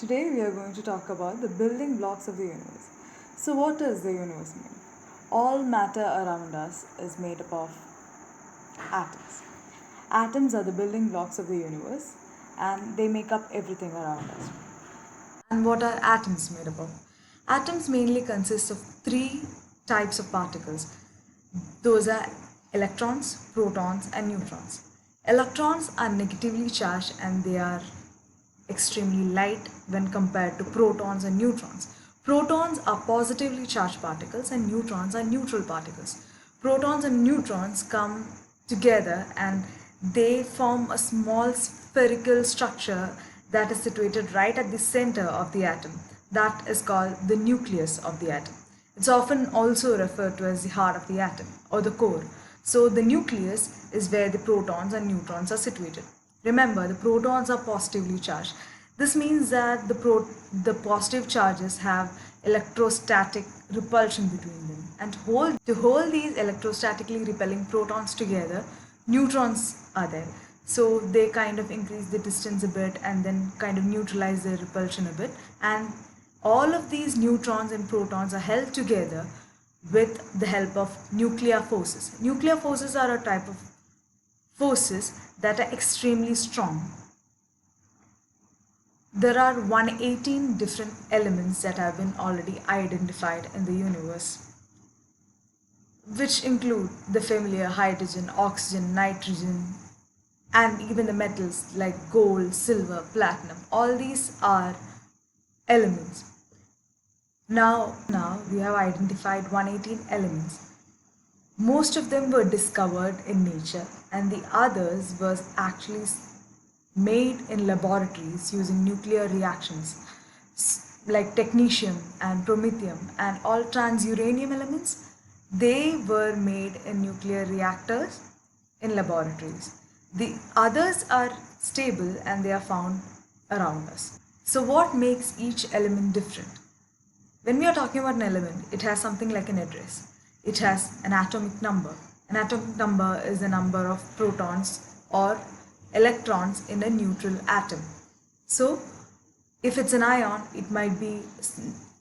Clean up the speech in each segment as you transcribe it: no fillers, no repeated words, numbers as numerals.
Today we are going to talk about the building blocks of the universe. So, what is the universe made of? All matter around us is made up of atoms. Atoms are the building blocks of the universe and they make up everything around us. And what are atoms made up of? Atoms mainly consist of three types of particles. Those are electrons, protons, and neutrons. Electrons are negatively charged and they are extremely light when compared to protons and neutrons. Protons are positively charged particles and neutrons are neutral particles. Protons and neutrons come together and they form a small spherical structure that is situated right at the center of the atom. That is called the nucleus of the atom. It's often also referred to as the heart of the atom or the core. So the nucleus is where the protons and neutrons are situated. Remember, the protons are positively charged. This means that the positive charges have electrostatic repulsion between them. And to hold these electrostatically repelling protons together, neutrons are there. So they kind of increase the distance a bit and then kind of neutralize their repulsion a bit. And all of these neutrons and protons are held together with the help of nuclear forces. Nuclear forces are a type of forces that are extremely strong. There are 118 different elements that have been already identified in the universe, which include the familiar hydrogen, oxygen, nitrogen, and even the metals like gold, silver, platinum. All these are elements. Now we have identified 118 elements. Most of them were discovered in nature and the others was actually made in laboratories using nuclear reactions like technetium and promethium and all transuranium elements. They were made in nuclear reactors in laboratories. The others are stable and they are found around us. So what makes each element different? When we are talking about an element, it has something like an address. It has an atomic number. An atomic number is the number of protons or electrons in a neutral atom. So, if it's an ion, it might be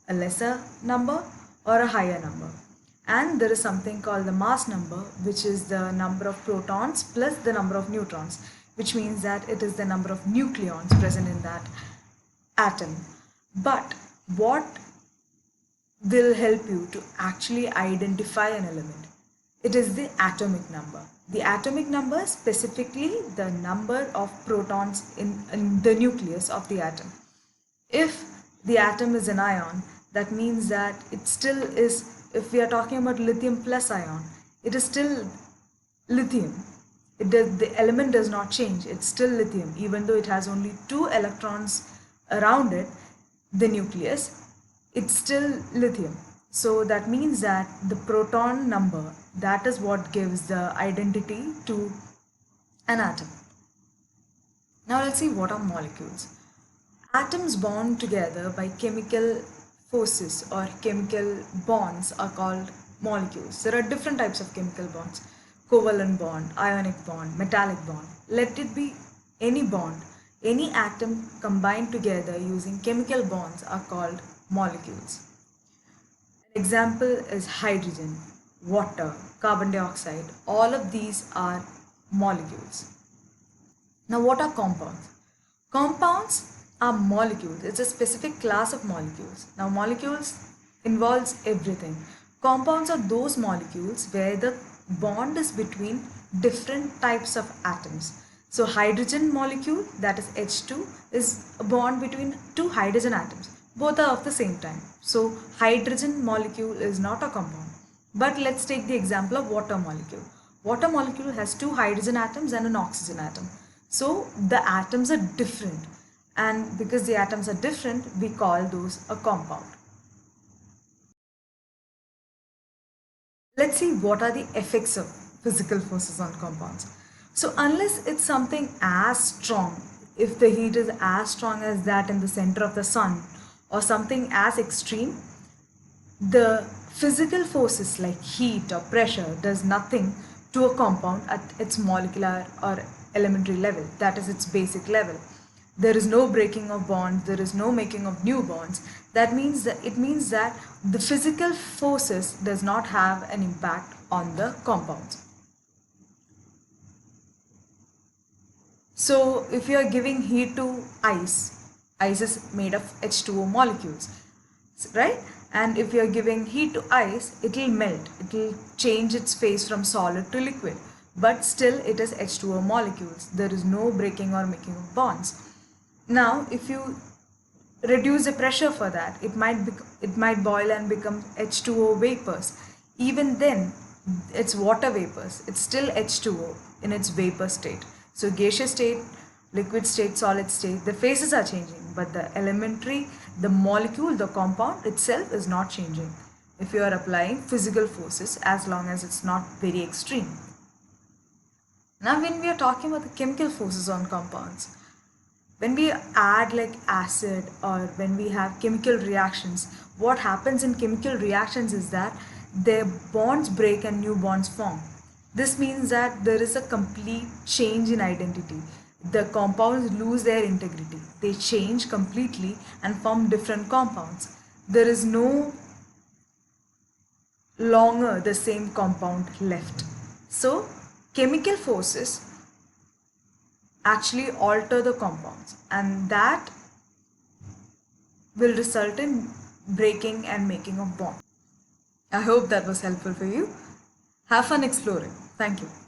a lesser number or a higher number. And there is something called the mass number, which is the number of protons plus the number of neutrons, which means that it is the number of nucleons present in that atom. But what will help you to actually identify an element? It is the atomic number. The atomic number, specifically the number of protons in the nucleus of the atom. If the atom is an ion, that means that it still is, if we are talking about lithium plus ion, it is still lithium. The element does not change, it's still lithium, even though it has only two electrons around it, the nucleus, it's still lithium. So that means that the proton number, that is what gives the identity to an atom. Now let's see what are molecules. Atoms bound together by chemical forces or chemical bonds are called molecules. There are different types of chemical bonds: covalent bond, ionic bond, metallic bond. Let it be any bond. Any atom combined together using chemical bonds are called molecules. An example is hydrogen, water, carbon dioxide. All of these are molecules. Now, what are compounds? Compounds are molecules. It's a specific class of molecules. Now, molecules involves everything. Compounds are those molecules where the bond is between different types of atoms. So, hydrogen molecule, that is H2, is a bond between two hydrogen atoms. Both are of the same type. So, hydrogen molecule is not a compound. But let's take the example of water molecule. Water molecule has two hydrogen atoms and an oxygen atom. So the atoms are different, and because the atoms are different, we call those a compound. Let's see what are the effects of physical forces on compounds. So unless it's something as strong, if the heat is as strong as that in the center of the sun or something as extreme, the physical forces like heat or pressure does nothing to a compound at its molecular or elementary level, that is its basic level. there is no breaking of bonds, there is no making of new bonds. That means that it means that the physical forces does not have an impact on the compounds. So if you are giving heat to ice is made of H2O molecules, right? And if you are giving heat to ice, it will melt. It will change its phase from solid to liquid. But still it is H2O molecules. There is no breaking or making of bonds. Now, if you reduce the pressure for that, it might boil and become H2O vapors. Even then, it's water vapors. It's still H2O in its vapor state. So gaseous state, liquid state, solid state, the phases are changing, but the elementary, the molecule, the compound itself is not changing if you are applying physical forces, as long as it's not very extreme. Now, when we are talking about the chemical forces on compounds, when we add like acid or when we have chemical reactions, what happens in chemical reactions is that their bonds break and new bonds form. This means that there is a complete change in identity. The compounds lose their integrity. They change completely and form different compounds. There is no longer the same compound left. So, chemical forces actually alter the compounds, and that will result in breaking and making of bonds. I hope that was helpful for you. Have fun exploring. Thank you.